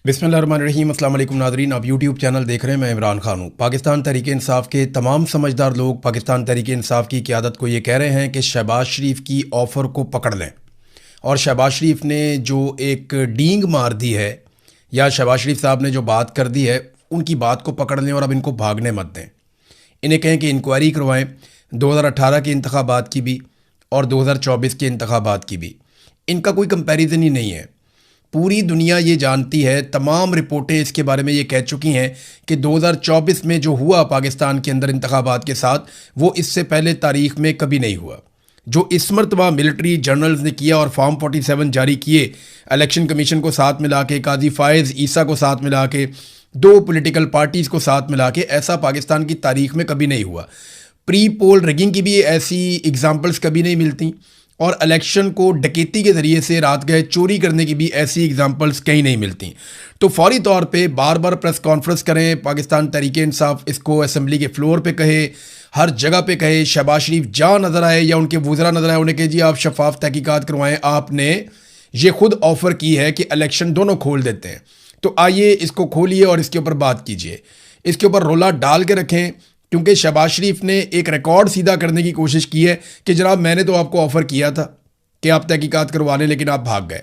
बिस्मिल्लाहिर्रहमानिर्रहीम। अस्सलाम वालेकुम नाज़रीन, आप यूट्यूब चैनल देख रहे हैं। मैं इमरान खान हूँ। पाकिस्तान तहरीक इंसाफ के तमाम समझदार लोग पाकिस्तान तहरीक इंसाफ की क़यादत को ये कह रहे हैं कि शहबाज शरीफ की ऑफ़र को पकड़ लें और शहबाज शरीफ ने जो एक डींग मार दी है या शहबाज शरीफ साहब ने जो बात कर दी है उनकी बात को पकड़ लें और अब इनको भागने मत दें। इन्हें कहें कि इंक्वायरी करवाएँ 2018 के इंतखाबात की भी और 2024 के इंतखाबात की भी। इनका कोई कंपैरिजन ही नहीं है। पूरी दुनिया ये जानती है, तमाम रिपोर्टें इसके बारे में ये कह चुकी हैं कि 2024 में जो हुआ पाकिस्तान के अंदर इंतखाबात के साथ, वो इससे पहले तारीख़ में कभी नहीं हुआ। जो इस मरतबा मिलिट्री जर्नल्स ने किया और फॉर्म 47 जारी किए, इलेक्शन कमीशन को साथ मिला के, काजी फायज़ ईसा को साथ मिला के, 2 पॉलिटिकल पार्टीज़ को साथ मिला के, ऐसा पाकिस्तान की तारीख़ में कभी नहीं हुआ। प्री पोल रिगिंग की भी ऐसी एग्जाम्पल्स कभी नहीं मिलती और इलेक्शन को डकैती के ज़रिए से रात गए चोरी करने की भी ऐसी एग्जांपल्स कहीं नहीं मिलती। तो फौरी तौर पे बार बार प्रेस कॉन्फ्रेंस करें, पाकिस्तान तहरीक इंसाफ इसको असम्बली के फ्लोर पे कहे, हर जगह पे कहे, शहबाज शरीफ जहाँ नज़र आए या उनके वज़रा नज़र आए उन्हें कहे जी आप शफाफ तहकीकात करवाएं, आपने ये खुद ऑफ़र की है कि इलेक्शन दोनों खोल देते हैं, तो आइए इसको खोलिए और इसके ऊपर बात कीजिए, इसके ऊपर रोला डाल के रखें। क्योंकि शहबाज शरीफ ने एक रिकॉर्ड सीधा करने की कोशिश की है कि जनाब मैंने तो आपको ऑफ़र किया था कि आप तहकीकात करवा लें, लेकिन आप भाग गए।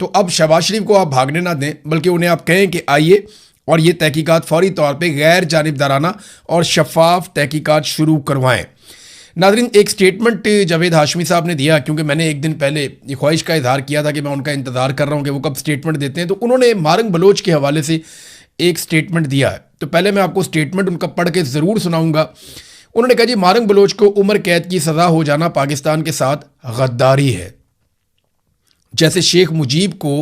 तो अब शहबाज शरीफ को आप भागने ना दें, बल्कि उन्हें आप कहें कि आइए और ये तहकीकात फौरी तौर पे गैर जानिबदाराना और शफाफ तहकीकात शुरू करवाएं। नाज़रीन, एक स्टेटमेंट जावेद हाशमी साहब ने दिया, क्योंकि मैंने एक दिन पहले ये ख्वाहिश का इजहार किया था कि मैं उनका इंतज़ार कर रहा हूँ कि वो कब स्टेटमेंट देते हैं, तो उन्होंने मारंग बलोच के हवाले से एक स्टेटमेंट दिया है। तो पहले मैं आपको स्टेटमेंट उनका पढ़ के ज़रूर सुनाऊंगा। उन्होंने कहा जी मारंग बलोच को उम्र कैद की सज़ा हो जाना पाकिस्तान के साथ गद्दारी है, जैसे शेख मुजीब को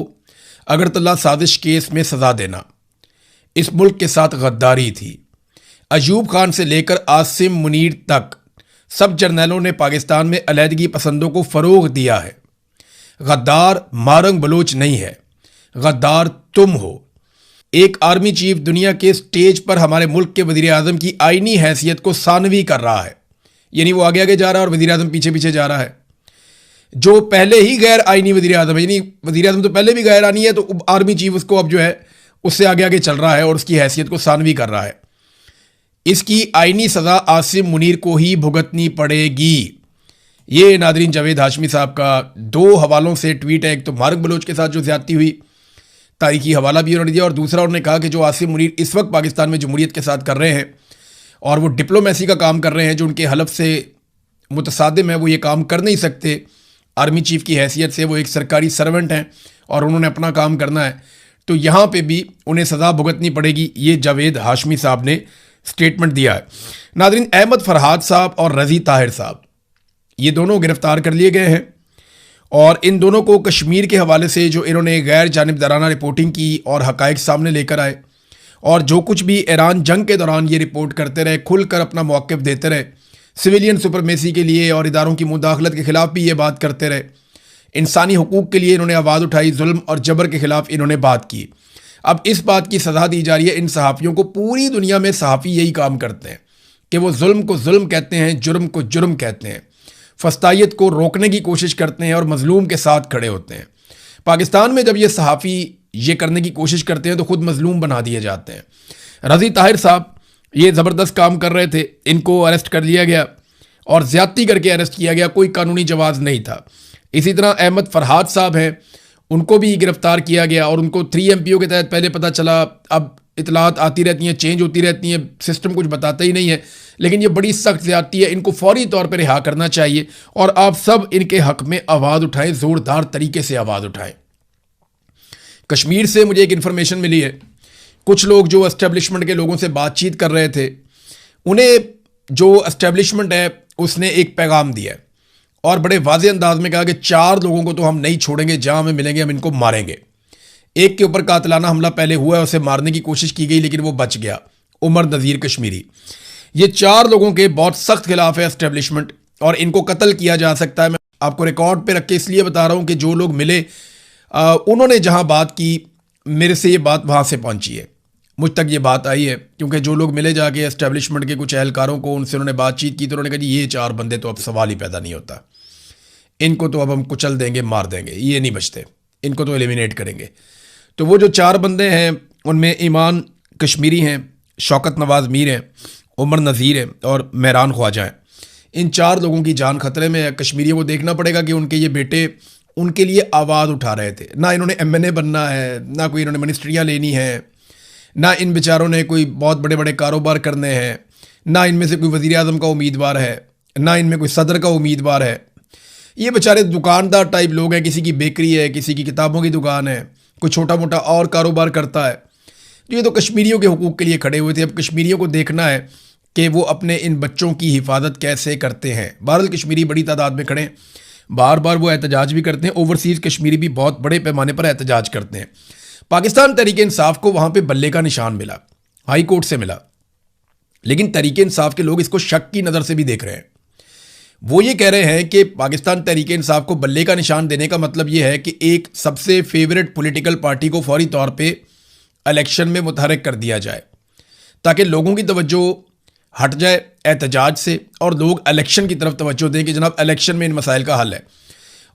अगरतला साजिश केस में सज़ा देना इस मुल्क के साथ गद्दारी थी। अयूब खान से लेकर आसिम मुनीर तक सब जर्नैलों ने पाकिस्तान में अलहदगी पसंदों को फ़रोग दिया है। गद्दार मारंग बलोच नहीं है, गद्दार तुम हो। एक आर्मी चीफ दुनिया के स्टेज पर हमारे मुल्क के वज़ीर आज़म की आईनी हैसियत को सानवी कर रहा है, यानी वो आगे आगे जा रहा है और वज़ीर आज़म पीछे पीछे जा रहा है। जो पहले ही गैर आईनी वज़ीर आज़म है, यानी वज़ीर आज़म तो पहले भी गैर आनी है, तो आर्मी चीफ उसको अब जो है उससे आगे आगे चल रहा है और उसकी हैसियत को सानवी कर रहा है। इसकी आईनी सज़ा आसिम मुनीर को ही भुगतनी पड़ेगी। ये नादरीन जावेद हाशमी साहब का 2 हवालों से ट्वीट है। एक तो मारंग बलोच के साथ जो ज़्यादती हुई, तारीखी हवाला भी उन्होंने दिया, और दूसरा उन्होंने कहा कि जो आसिम मुनीर इस वक्त पाकिस्तान में जमहूरियत के साथ कर रहे हैं और वो डिप्लोमेसी का काम कर रहे हैं जो उनके हलफ से मुतसादिम है, वो ये काम कर नहीं सकते। आर्मी चीफ की हैसियत से वो एक सरकारी सर्वेंट हैं और उन्होंने अपना काम करना है, तो यहाँ पे भी उन्हें सज़ा भुगतनी पड़ेगी। ये जावेद हाशमी साहब ने स्टेटमेंट दिया है। नादरीन, अहमद फरहाद साहब और रज़ी ताहिर साहब ये दोनों गिरफ्तार कर लिए गए हैं और इन दोनों को कश्मीर के हवाले से जो इन्होंने गैर जानिबदाराना रिपोर्टिंग की और हक़ाइक़ सामने लेकर आए और जो कुछ भी ईरान जंग के दौरान ये रिपोर्ट करते रहे, खुलकर अपना मौक़िफ़ देते रहे, सिविलियन सुपरमेसी के लिए और इदारों की मुदाखलत के ख़िलाफ़ भी ये बात करते रहे, इंसानी हकूक़ के लिए इन्होंने आवाज़ उठाई, जुल्म और जबर के ख़िलाफ़ इन्होंने बात की। अब इस बात की सज़ा दी जा रही है इन सहाफ़ियों को। पूरी दुनिया में सहाफ़ी यही काम करते हैं कि वो जुल्म को जुल्म कहते हैं, जुर्म को जुर्म कहते हैं, फस्तायत को रोकने की कोशिश करते हैं और मजलूम के साथ खड़े होते हैं। पाकिस्तान में जब ये सहाफ़ी ये करने की कोशिश करते हैं तो खुद मजलूम बना दिए जाते हैं। रज़ी ताहिर साहब ये ज़बरदस्त काम कर रहे थे, इनको अरेस्ट कर लिया गया और ज़्यादती करके अरेस्ट किया गया, कोई कानूनी जवाज़ नहीं था। इसी तरह अहमद फरहाद साहब हैं, उनको भी गिरफ़्तार किया गया और उनको 3 MPO के तहत पहले पता चला, अब इतलात आती रहती हैं, चेंज होती रहती हैं, सिस्टम कुछ बताता ही नहीं है, लेकिन ये बड़ी सख्त ज़्यादती है, इनको फौरी तौर पर रिहा करना चाहिए और आप सब इनके हक़ में आवाज़ उठाएं, ज़ोरदार तरीके से आवाज़ उठाएं। कश्मीर से मुझे एक इन्फॉर्मेशन मिली है, कुछ लोग जो एस्टेब्लिशमेंट के लोगों से बातचीत कर रहे थे, उन्हें जो एस्टेब्लिशमेंट है उसने एक पैगाम दिया है और बड़े वाज़े अंदाज में कहा कि 4 लोगों को तो हम नहीं छोड़ेंगे, जहाँ हमें मिलेंगे हम इनको मारेंगे। एक के ऊपर कातिलाना हमला पहले हुआ है, उसे मारने की कोशिश की गई लेकिन वो बच गया, उमर नज़ीर कश्मीरी। ये 4 लोगों के बहुत सख्त खिलाफ है एस्टेब्लिशमेंट और इनको कत्ल किया जा सकता है। मैं आपको रिकॉर्ड पे रख के इसलिए बता रहा हूँ कि जो लोग मिले उन्होंने जहाँ बात की, मेरे से ये बात वहाँ से पहुँची है, मुझ तक ये बात आई है, क्योंकि जो लोग मिले जाके एस्टेब्लिशमेंट के कुछ एहलकारों को, उनसे उन्होंने बातचीत की तो उन्होंने कहा जी ये 4 बंदे तो अब सवाल ही पैदा नहीं होता, इनको तो अब हम कुचल देंगे, मार देंगे, ये नहीं बचते, इनको तो एलिमिनेट करेंगे। तो वो जो 4 बंदे हैं उनमें ईमान कश्मीरी हैं, शौकत नवाज मीर हैं, उमर नज़ीर हैं और मेहरान ख्वाजा हैं। इन 4 लोगों की जान खतरे में है। कश्मीरियों को देखना पड़ेगा कि उनके ये बेटे उनके लिए आवाज़ उठा रहे थे। ना इन्होंने MNA बनना है, ना कोई इन्होंने मिनिस्ट्रियाँ लेनी हैं, ना इन बेचारों ने कोई बहुत बड़े बड़े कारोबार करने हैं, ना इनमें से कोई वज़ीर आज़म का उम्मीदवार है, ना इनमें कोई सदर का उम्मीदवार है। ये बेचारे दुकानदार टाइप लोग हैं, किसी की बेकरी है, किसी की किताबों की दुकान है, कोई छोटा मोटा और कारोबार करता है। तो ये तो कश्मीरियों के हुकूक़ के लिए खड़े हुए थे। अब कश्मीरियों को देखना है कि वो अपने इन बच्चों की हिफाजत कैसे करते हैं। बहरहाल कश्मीरी बड़ी तादाद में खड़े हैं, बार बार वो एहतजाज भी करते हैं। ओवरसीज़ कश्मीरी भी बहुत बड़े पैमाने पर एहतजाज करते हैं। पाकिस्तान तहरीक-ए-इंसाफ को वहाँ पे बल्ले का निशान मिला, हाई कोर्ट से मिला, लेकिन तहरीक-ए-इंसाफ के लोग इसको शक की नज़र से भी देख रहे हैं। वो ये कह रहे हैं कि पाकिस्तान तहरीक-ए-इंसाफ को बल्ले का निशान देने का मतलब ये है कि एक सबसे फेवरेट पॉलिटिकल पार्टी को फौरी तौर पे इलेक्शन में मुतहर्रिक कर दिया जाए, ताकि लोगों की तवज्जो हट जाए एहतजाज से और लोग इलेक्शन की तरफ तवज्जो दें कि जनाब इलेक्शन में इन मसाइल का हल है।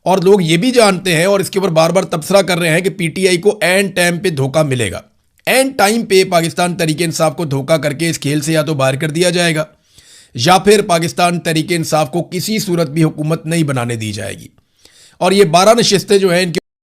और लोग ये भी जानते हैं और इसके ऊपर बार बार तबसरा कर रहे हैं कि PTI को एंड टाइम पे धोखा मिलेगा। एंड टाइम पे पाकिस्तान तहरीक-ए-इंसाफ को धोखा करके इस खेल से या तो बाहर कर दिया जाएगा या फिर पाकिस्तान तहरीक-ए-इंसाफ को किसी सूरत भी हुकूमत नहीं बनाने दी जाएगी। और ये 12 नशिस्तें जो हैं इनके